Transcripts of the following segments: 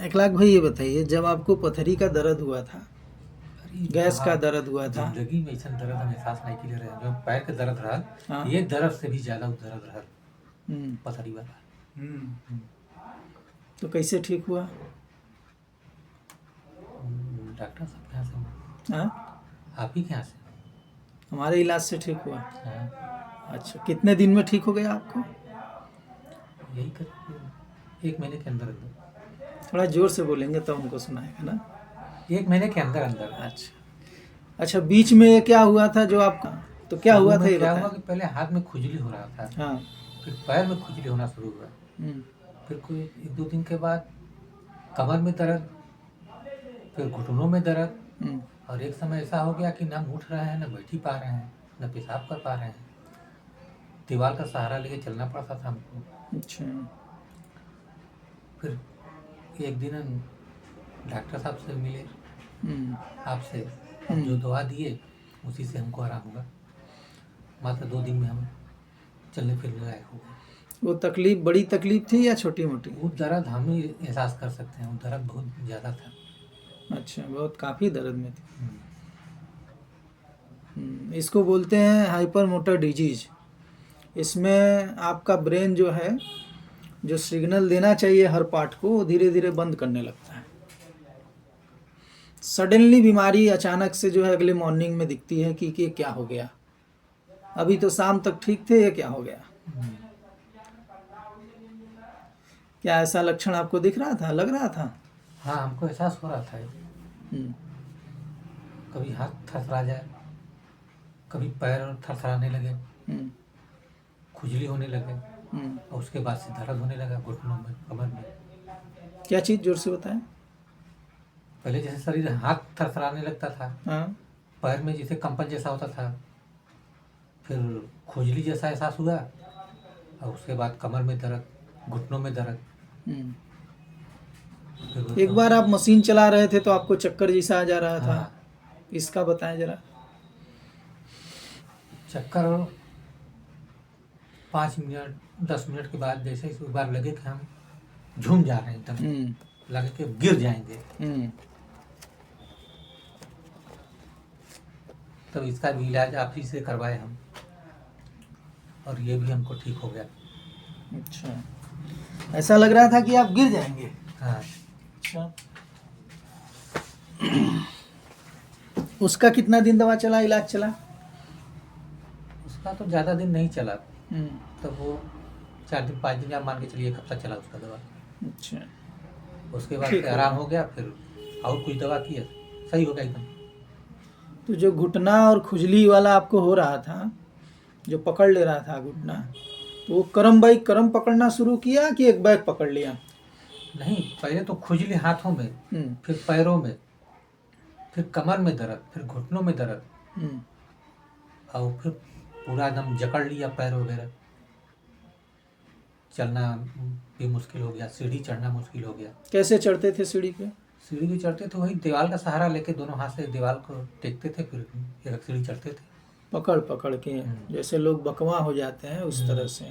1 लाख भाई, ये बताइए जब आपको पथरी का दर्द हुआ था, अरे गैस का बाप, दर्द हुआ था, जिंदगी में ऐसा दर्द हम एहसास नहीं की रहे। जो पैर के दर्द रहा, हाँ, ये दर्द से भी ज्यादा दर्द रहा, हम्म, पथरी वाला। तो कैसे ठीक हुआ? डॉक्टर साहब के यहाँ से, हाँ, आप ही के यहाँ से। हमारे इलाज से ठीक हुआ। हाँ, अच्छा, कितने दिन में ठीक हो गया आपको? यही कर 1 महीने के अंदर अंदर। थोड़ा जोर से बोलेंगे तो हमको सुनाएगा ना। 1 महीने के अंदर अंदर। अच्छा अच्छा, बीच में क्या हुआ था जो आपका, तो क्या शुरू हुआ था में ये क्या हुआ बताएं। कि पहले हाथ में खुजली हो रहा था, हाँ, फिर पैर में खुजली होना शुरू हुआ, हम्म, फिर कोई 1-2 दिन के बाद कमर में दर्द, फिर घुटनों में दर्द, हम्म, और एक समय ऐसा हो गया कि ना उठ रहे हैं, ना बैठ ही पा रहे हैं, ना पेशाब कर पा रहे हैं। दीवार का सहारा लेके चलना पड़ता था हमको। अच्छा, फिर एक दिन हम डॉक्टर साहब से मिले, हम्म, आपसे। अब जो दवा दिए उसी से हमको आराम हुआ। मात्र 2 दिन में हम चलने फिरने लायक हो गए। वो तकलीफ बड़ी तकलीफ थी या छोटी मोटी? वो दर्द हम ही एहसास कर सकते हैं, वो दर्द बहुत ज़्यादा था। अच्छा, बहुत काफ़ी दर्द में थी। इसको बोलते हैं हाइपर मोटर डिजीज। इसमें आपका ब्रेन जो है, जो सिग्नल देना चाहिए हर पार्ट को, वो धीरे धीरे बंद करने लगता है। सडनली बीमारी अचानक से जो है अगले मॉर्निंग में दिखती है कि ये क्या हो गया, अभी तो शाम तक ठीक थे, ये क्या हो गया। क्या ऐसा लक्षण आपको दिख रहा था, लग रहा था? हाँ, हमको एहसास हो रहा था। हम्म, कभी हाथ थरथरा जाए, कभी पैर थरथराने लगे, हम्म, खुजली होने लगे, हम्म। और उसके बाद से दर्द होने लगा घुटनों में, कमर में। क्या चीज़, जोर से बताएं। पहले जैसे शरीर हाथ थरथराने लगता था, हाँ, पैर में जैसे कंपन जैसा होता था, फिर खुजली जैसा एहसास हुआ, और उसके बाद कमर में दर्द, घुटनों में दर्द। हम्म। फिर एक बार आप मशीन चला रहे थे तो आपको चक्कर जैसा आ जा रहा था, हाँ, इसका बताएं जरा। चक्कर 5 मिनट 10 मिनट के बाद जैसे इस बार लगे कि हम झूम जा रहे हैं, एकदम हम्म, लगे कि गिर जाएंगे। हम्म। तब इसका भी इलाज आप ही से करवाए हम, और ये भी हमको ठीक हो गया। अच्छा, ऐसा लग रहा था कि आप गिर जाएंगे। हाँ, अच्छा, उसका कितना दिन दवा चला, इलाज चला? उसका तो ज़्यादा दिन नहीं चला, हम्म, तब वो 4 दिन 5 दिन, आप मान के चलिए 1 हफ्ता चला उसका दवा। अच्छा। उसके बाद ठीक फिर है। आराम हो गया, फिर और कुछ दवा किया, सही हो गया एकदम। तो जो घुटना और खुजली वाला आपको हो रहा था, जो पकड़ ले रहा था घुटना, तो वो करम पकड़ना शुरू किया कि एक बैग पकड़ लिया? नहीं, पहले तो खुजली हाथों में, हम्म, फिर पैरों में, फिर कमर में दर्द, फिर घुटनों में दर्द, हम्म। और फिर पूरा एकदम जकड़ लिया पैर वगैरह। चलना भी मुश्किल हो गया, सीढ़ी चढ़ना मुश्किल हो गया। कैसे चढ़ते थे सीढ़ी पे? सीढ़ी भी चढ़ते थे, वही दीवार का सहारा लेके दोनों हाथ से दीवार को टेकते थे, फिर एक सीढ़ी चढ़ते थे। पकड़ पकड़ के, जैसे लोग बकवा हो जाते हैं उस तरह से।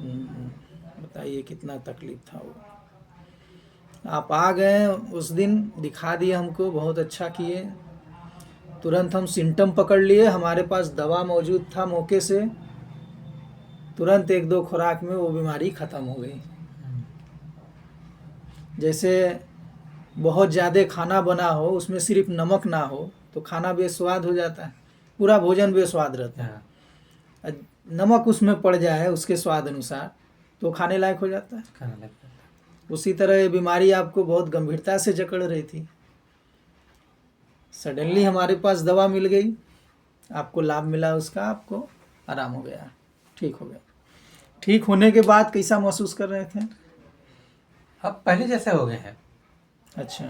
बताइए कितना तकलीफ था वो। आप आ गए उस दिन, दिखा दिए हमको, बहुत अच्छा किए। तुरंत हम सिम्टम पकड़ लिए, हमारे पास दवा मौजूद था मौके से, तुरंत 1-2 खुराक में वो बीमारी ख़त्म हो गई। जैसे बहुत ज़्यादा खाना बना हो, उसमें सिर्फ नमक ना हो तो खाना बेस्वाद हो जाता है, पूरा भोजन बेस्वाद रहता है। हाँ, नमक उसमें पड़ जाए उसके स्वाद अनुसार तो खाने लायक हो जाता है। खाने लग गया। उसी तरह ये बीमारी आपको बहुत गंभीरता से जकड़ रही थी। सडनली हमारे पास दवा मिल गई, आपको लाभ मिला उसका, आपको आराम हो गया, ठीक हो गया। ठीक होने के बाद कैसा महसूस कर रहे थे? अब पहले जैसे हो गए हैं। अच्छा,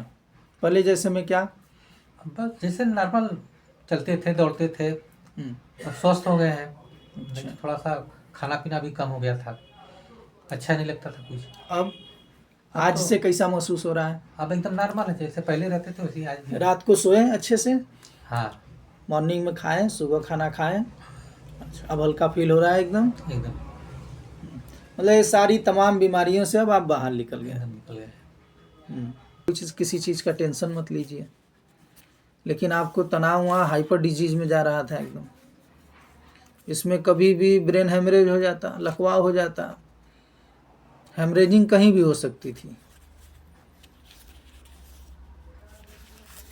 पहले जैसे में क्या? अब बस जैसे नॉर्मल चलते थे, दौड़ते थे, अब स्वस्थ हो गए हैं। लेकिन थोड़ा सा खाना पीना भी कम हो गया था, अच्छा नहीं लगता था कुछ। अब आज से कैसा महसूस हो रहा है? अब एकदम नॉर्मल है, जैसे पहले रहते थे वैसे ही आज भी। रात को सोए अच्छे से, हाँ, मॉर्निंग में खाएं, सुबह खाना खाएं। अच्छा, अब हल्का फील हो रहा है एकदम? एकदम मतलब ये सारी तमाम बीमारियों से अब आप बाहर निकल गए। एकदम निकल गए। किसी चीज़ का टेंशन मत लीजिए। लेकिन आपको तनाव वहाँ हाइपर डिजीज में जा रहा था एकदम। इसमें कभी भी ब्रेन हेमरेज हो जाता, लकवा हो जाता, हेमरेजिंग कहीं भी हो सकती थी।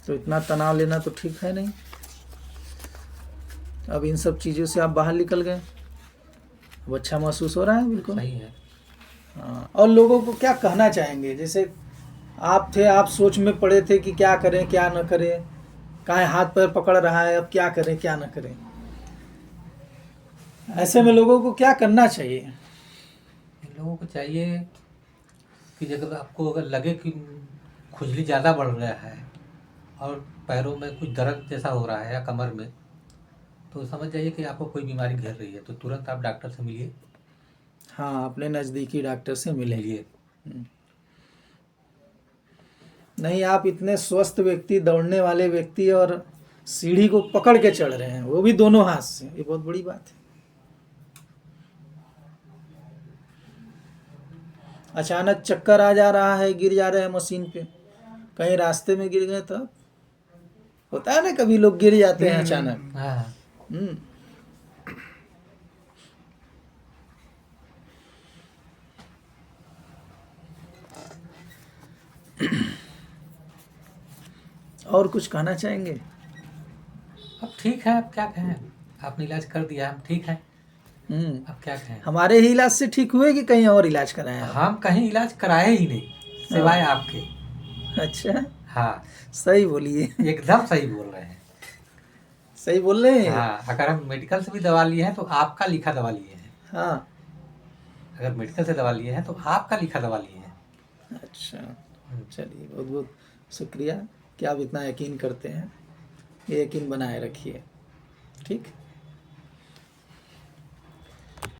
तो इतना तनाव लेना तो ठीक है नहीं। अब इन सब चीज़ों से आप बाहर निकल गए, अब अच्छा महसूस हो रहा है। बिल्कुल सही है। हाँ। और लोगों को क्या कहना चाहेंगे? जैसे आप थे, आप सोच में पड़े थे कि क्या करें क्या न करें, कहाँ हाथ पैर पकड़ रहा है, अब क्या करें क्या न करें। ऐसे में लोगों को क्या करना चाहिए? इन लोगों को चाहिए कि जब आपको अगर लगे कि खुजली ज़्यादा बढ़ गया है और पैरों में कुछ दर्द जैसा हो रहा है या कमर में, तो समझ जाइए कि आपको कोई बीमारी घेर रही है। तो तुरंत आप डॉक्टर से मिलिए। हाँ, अपने नज़दीकी डॉक्टर से मिलिए। नहीं, आप इतने स्वस्थ व्यक्ति, दौड़ने वाले व्यक्ति, और सीढ़ी को पकड़ के चढ़ रहे हैं, वो भी दोनों हाथ से, ये बहुत बड़ी बात है। अचानक चक्कर आ जा रहा है, गिर जा रहे हैं मशीन पे, कहीं रास्ते में गिर गए तो होता है ना, कभी लोग गिर जाते हैं अचानक। हाँ। और कुछ कहना चाहेंगे? अब ठीक है, अब क्या कहें, आपने इलाज कर दिया, हम ठीक है, अब क्या कहें। हमारे ही इलाज से ठीक हुए कि कहीं और इलाज कराया? हम कहीं इलाज कराए ही नहीं सिवाय आपके। अच्छा, हाँ, सही बोलिए। एकदम सही बोल रहे हैं। सही बोल रहे हैं। हाँ, अगर हम मेडिकल से भी दवा लिए हैं तो आपका लिखा दवा लिए हैं। हाँ, अगर मेडिकल से दवा लिए हैं तो आपका लिखा दवा लिए हैं। अच्छा, चलिए, बहुत बहुत शुक्रिया कि आप इतना यकीन करते हैं। ये यकीन बनाए रखिए। ठीक।